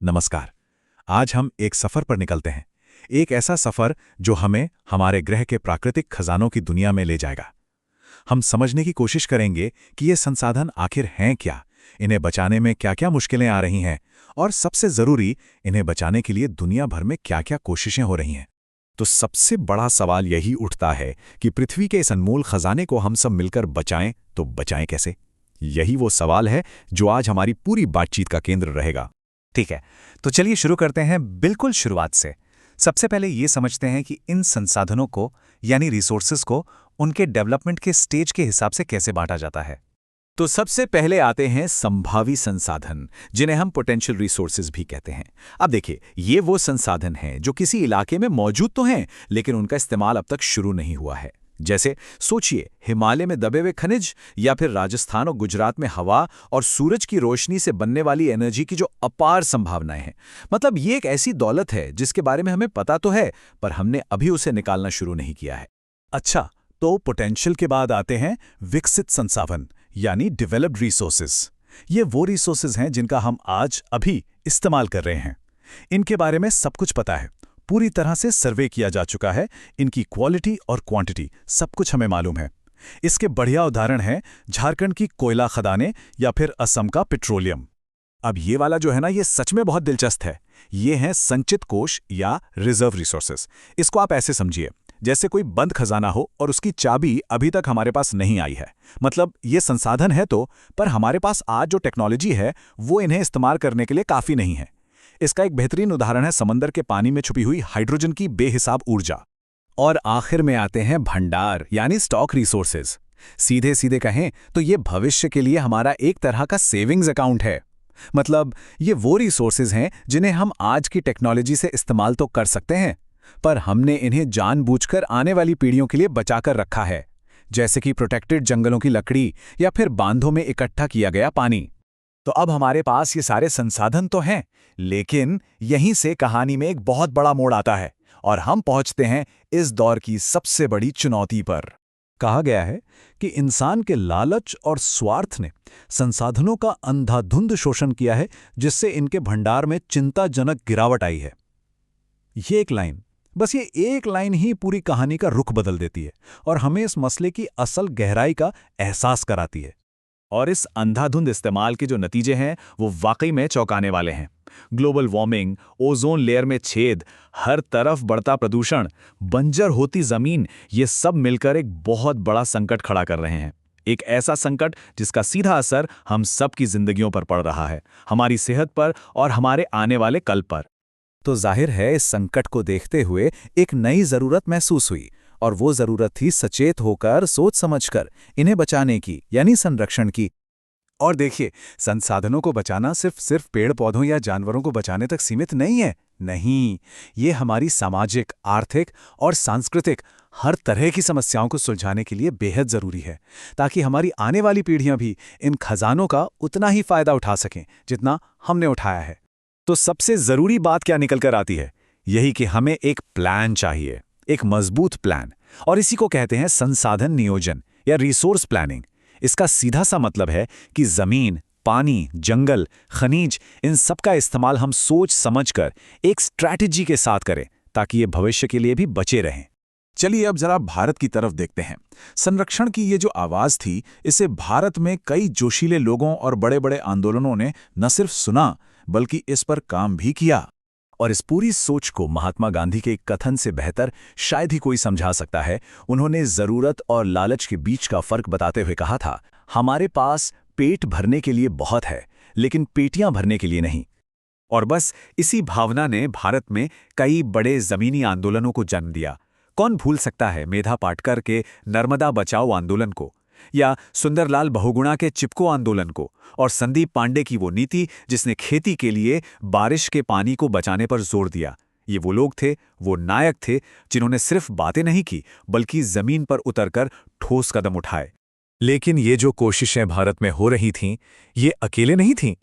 नमस्कार। आज हम एक सफर पर निकलते हैं। एक ऐसा सफर जो हमें हमारे ग्रह के प्राकृतिक खजानों की दुनिया में ले जाएगा। हम समझने की कोशिश करेंगे कि ये संसाधन आखिर हैं क्या, इन्हें बचाने में क्या-क्या मुश्किलें आ रही हैं और सबसे जरूरी, इन्हें बचाने के लिए दुनिया भर में क्या-क्या कोशिशें हो रही हैं। तो सबसे बड़ा सवाल यही उठता है कि पृथ्वी के इस अनमोल खजाने को हम सब मिलकर बचाएं तो बचाएं कैसे? यही वो सवाल है जो आज हमारी पूरी बातचीत का केंद्र रहेगा। ठीक है, तो चलिए शुरू करते हैं बिल्कुल शुरुआत से। सबसे पहले ये समझते हैं कि इन संसाधनों को यानी रिसोर्सेज को उनके डेवलपमेंट के स्टेज के हिसाब से कैसे बांटा जाता है। तो सबसे पहले आते हैं संभावी संसाधन, जिन्हें हम पोटेंशियल रिसोर्सेज भी कहते हैं। अब देखिए, ये वो संसाधन हैं जो किसी इलाके में मौजूद तो हैं, लेकिन उनका इस्तेमाल अब तक शुरू नहीं हुआ है। जैसे सोचिए, हिमालय में दबे हुए खनिज, या फिर राजस्थान और गुजरात में हवा और सूरज की रोशनी से बनने वाली एनर्जी की जो अपार संभावनाएं हैं। मतलब ये एक ऐसी दौलत है जिसके बारे में हमें पता तो है, पर हमने अभी उसे निकालना शुरू नहीं किया है। अच्छा, तो पोटेंशियल के बाद आते हैं विकसित संसाधन यानी डेवलप्ड रिसोर्सेज। ये वो रिसोर्सेज हैं जिनका हम आज अभी इस्तेमाल कर रहे हैं। इनके बारे में सब कुछ पता है, पूरी तरह से सर्वे किया जा चुका है। इनकी क्वालिटी और क्वांटिटी सब कुछ हमें मालूम है। इसके बढ़िया उदाहरण हैं झारखंड की कोयला खदानें या फिर असम का पेट्रोलियम। अब ये वाला जो है ना, ये सच में बहुत दिलचस्प है। ये हैं संचित कोष या रिजर्व रिसोर्सेस। इसको आप ऐसे समझिए, जैसे कोई बंद खजाना हो और उसकी चाबी अभी तक हमारे पास नहीं आई है। मतलब ये संसाधन है तो, पर हमारे पास आज जो टेक्नोलॉजी है वो इन्हें इस्तेमाल करने के लिए काफ़ी नहीं है। इसका एक बेहतरीन उदाहरण है समंदर के पानी में छुपी हुई हाइड्रोजन की बेहिसाब ऊर्जा। और आखिर में आते हैं भंडार यानी स्टॉक रिसोर्सेज। सीधे सीधे कहें तो ये भविष्य के लिए हमारा एक तरह का सेविंग्स अकाउंट है। मतलब ये वो रिसोर्सेज हैं जिन्हें हम आज की टेक्नोलॉजी से इस्तेमाल तो कर सकते हैं, पर हमने इन्हें जानबूझकर आने वाली पीढ़ियों के लिए बचाकर रखा है। जैसे कि प्रोटेक्टेड जंगलों की लकड़ी या फिर बांधों में इकट्ठा किया गया पानी। तो अब हमारे पास ये सारे संसाधन तो हैं, लेकिन यहीं से कहानी में एक बहुत बड़ा मोड़ आता है और हम पहुंचते हैं इस दौर की सबसे बड़ी चुनौती पर। कहा गया है कि इंसान के लालच और स्वार्थ ने संसाधनों का अंधाधुंध शोषण किया है, जिससे इनके भंडार में चिंताजनक गिरावट आई है। ये एक लाइन, बस ये एक लाइन ही पूरी कहानी का रुख बदल देती है और हमें इस मसले की असल गहराई का एहसास कराती है। और इस अंधाधुंध इस्तेमाल के जो नतीजे हैं वो वाकई में चौंकाने वाले हैं। ग्लोबल वार्मिंग, ओजोन लेयर में छेद, हर तरफ बढ़ता प्रदूषण, बंजर होती जमीन, ये सब मिलकर एक बहुत बड़ा संकट खड़ा कर रहे हैं। एक ऐसा संकट जिसका सीधा असर हम सब की जिंदगियों पर पड़ रहा है, हमारी सेहत पर और हमारे आने वाले कल पर। तो जाहिर है, इस संकट को देखते हुए एक नई जरूरत महसूस हुई, और वो जरूरत थी सचेत होकर, सोच समझकर इन्हें बचाने की, यानी संरक्षण की। और देखिए, संसाधनों को बचाना सिर्फ पेड़ पौधों या जानवरों को बचाने तक सीमित नहीं है। नहीं, ये हमारी सामाजिक, आर्थिक और सांस्कृतिक हर तरह की समस्याओं को सुलझाने के लिए बेहद जरूरी है, ताकि हमारी आने वाली पीढ़ियां भी इन खजानों का उतना ही फायदा उठा सकें जितना हमने उठाया है। तो सबसे जरूरी बात क्या निकल कर आती है? यही कि हमें एक प्लान चाहिए, एक मजबूत प्लान। और इसी को कहते हैं संसाधन नियोजन या रिसोर्स प्लानिंग। इसका सीधा सा मतलब है कि जमीन, पानी, जंगल, खनिज, इन सब का इस्तेमाल हम सोच समझकर एक स्ट्रैटेजी के साथ करें, ताकि ये भविष्य के लिए भी बचे रहें। चलिए अब जरा भारत की तरफ देखते हैं। संरक्षण की ये जो आवाज थी, इसे भारत में कई जोशीले लोगों और बड़े बड़े आंदोलनों ने न सिर्फ सुना, बल्कि इस पर काम भी किया। और इस पूरी सोच को महात्मा गांधी के एक कथन से बेहतर शायद ही कोई समझा सकता है। उन्होंने जरूरत और लालच के बीच का फर्क बताते हुए कहा था, हमारे पास पेट भरने के लिए बहुत है, लेकिन पेटियां भरने के लिए नहीं। और बस इसी भावना ने भारत में कई बड़े जमीनी आंदोलनों को जन्म दिया। कौन भूल सकता है मेधा पाटकर के नर्मदा बचाओ आंदोलन को, या सुंदरलाल बहुगुणा के चिपको आंदोलन को, और संदीप पांडे की वो नीति जिसने खेती के लिए बारिश के पानी को बचाने पर जोर दिया। ये वो लोग थे, वो नायक थे, जिन्होंने सिर्फ बातें नहीं की, बल्कि जमीन पर उतरकर ठोस कदम उठाए। लेकिन ये जो कोशिशें भारत में हो रही थीं, ये अकेले नहीं थीं।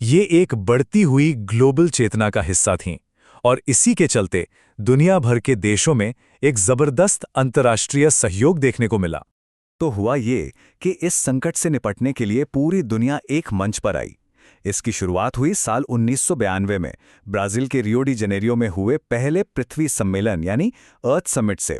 ये एक बढ़ती हुई ग्लोबल चेतना का हिस्सा थीं, और इसी के चलते दुनिया भर के देशों में एक जबरदस्त अंतर्राष्ट्रीय सहयोग देखने को मिला। तो हुआ ये कि इस संकट से निपटने के लिए पूरी दुनिया एक मंच पर आई। इसकी शुरुआत हुई साल 1992 में ब्राजील के रियो डी जेनेरियो में हुए पहले पृथ्वी सम्मेलन यानी अर्थ समिट से।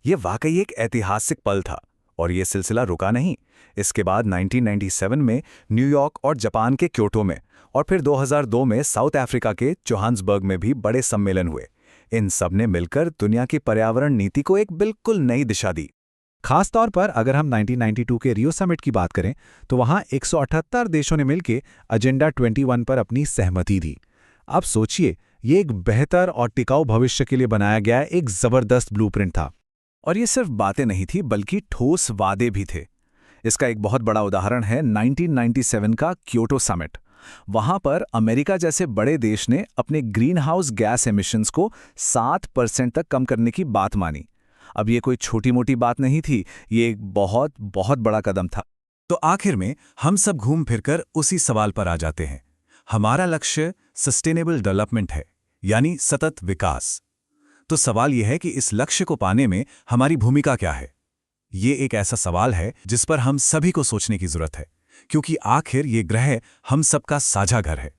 ये वाकई एक ऐतिहासिक पल था और ये सिलसिला रुका नहीं। इसके बाद 1997 में न्यूयॉर्क और जापान के क्योटो में और फिर 2002 में साउथ अफ्रीका के जोहान्सबर्ग में भी बड़े सम्मेलन हुए। इन सब ने मिलकर दुनिया की पर्यावरण नीति को एक बिल्कुल नई दिशा दी। खास तौर पर अगर हम 1992 के रियो समिट की बात करें तो वहां 178 देशों ने मिलकर एजेंडा 21 पर अपनी सहमति दी। अब सोचिए, ये एक बेहतर और टिकाऊ भविष्य के लिए बनाया गया एक जबरदस्त ब्लूप्रिंट था। और ये सिर्फ बातें नहीं थी बल्कि ठोस वादे भी थे। इसका एक बहुत बड़ा उदाहरण है 1997 का क्योटो समिट। वहां पर अमेरिका जैसे बड़े देश ने अपने ग्रीन हाउस गैस एमिशंस को 7% तक कम करने की बात मानी। अब ये कोई छोटी मोटी बात नहीं थी, ये एक बहुत बहुत बड़ा कदम था। तो आखिर में हम सब घूम फिरकर उसी सवाल पर आ जाते हैं। हमारा लक्ष्य सस्टेनेबल डेवलपमेंट है, यानी सतत विकास। तो सवाल यह है कि इस लक्ष्य को पाने में हमारी भूमिका क्या है? ये एक ऐसा सवाल है जिस पर हम सभी को सोचने की जरूरत है, क्योंकि आखिर ये ग्रह हम सबका साझा घर है।